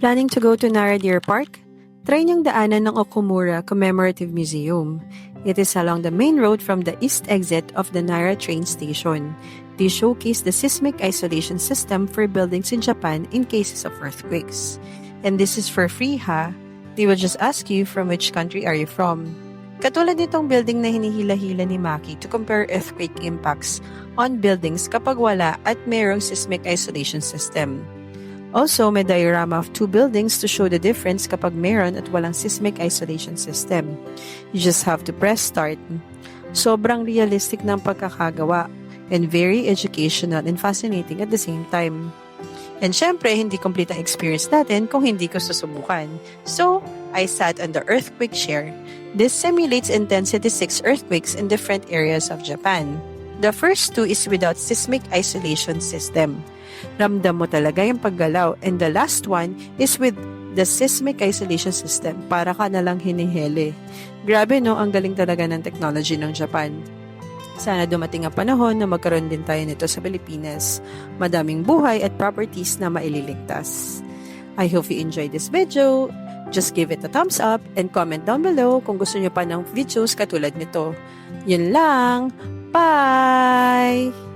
Planning to go to Nara Deer Park? Try niyong daanan ng Okumura Commemorative Museum. It is along the main road from the east exit of the Nara train station. They showcase the seismic isolation system for buildings in Japan in cases of earthquakes. And this is for free ha. They will just ask you from which country are you from. Katulad nitong building na hinihila-hila ni Maki to compare earthquake impacts on buildings kapag wala at mayroong seismic isolation system. Also, may diorama of two buildings to show the difference kapag meron at walang seismic isolation system. You just have to press start. Sobrang realistic ng pagkakagawa and very educational and fascinating at the same time. And syempre, hindi complete ang experience natin kung hindi ko susubukan. So, I sat on the earthquake chair. This simulates intensity 6 earthquakes in different areas of Japan. The first two is without seismic isolation system. Ramdam mo talaga yung paggalaw. And the last one is with the seismic isolation system. Para ka nalang hinihele. Grabe no, ang galing talaga ng technology ng Japan. Sana dumating ang panahon na magkaroon din tayo nito sa Pilipinas. Madaming buhay at properties na maililigtas. I hope you enjoyed this video. Just give it a thumbs up and comment down below kung gusto nyo pa ng videos katulad nito. Yun lang. Bye!